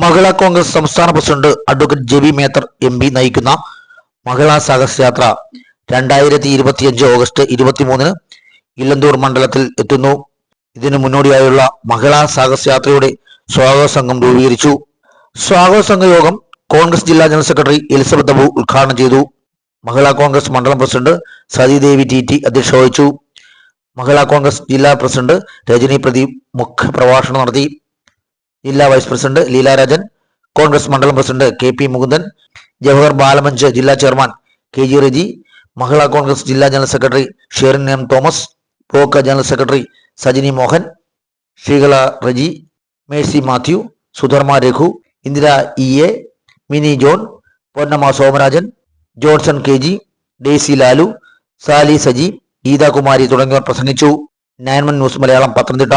മഹിളാ കോൺഗ്രസ് സംസ്ഥാന president advocate Jebi Mather MP നയിക്കുന്ന മഹിളാ സാഹസയാത്ര 2025 August 23 Elanthoor മണ്ഡലത്തിൽ എത്തുന്നു. ഇതിനു മുന്നോടിയായുള്ള മഹിളാ സാഹസയാത്രയുടെ സ്വാഗത സംഘം രൂപീകരിച്ചു. സ്വാഗത സംഘ യോഗം കോൺഗ്രസ് ജില്ലാ ജനറൽ സെക്രട്ടറി എലിസബത്ത് അബു ഉദ്ഘാടനം ചെയ്തു. മഹിളാ കോൺഗ്രസ് മണ്ഡലം പ്രസിഡന്റ് സതീദേവി TT അധ്യക്ഷത വഹിച്ചു. മഹിളാ കോൺഗ്രസ് ജില്ലാ പ്രസിഡന്റ് രജനി പ്രദീപ് മുഖ്യ പ്രഭാഷണം നടത്തി. ജില്ലാ വൈസ് പ്രസിഡന്റ് ലീല രാജൻ, കോൺഗ്രസ് മണ്ഡലം പ്രസിഡന്റ് KP മുകുന്ദൻ, ജവഹർ ബാലമഞ്ച് ജില്ലാ ചെയർമാൻ KG റെജി, മഹിളാ കോൺഗ്രസ് ജില്ലാ general secretary Sherin M Thomas, block general secretary Sajini Mohan, Sreekala Reji, Mercy Mathew, Sudharmma Raghu, Indira EA, Mini John, Ponnamma Somarajan, Johnson KG, Daisy Lalu, Sali Saji, Geethakumari തുടങ്ങിയവർ പ്രസംഗിച്ചു. 9 ന്യൂസ് മലയാളം, പത്തനംതിട്ട.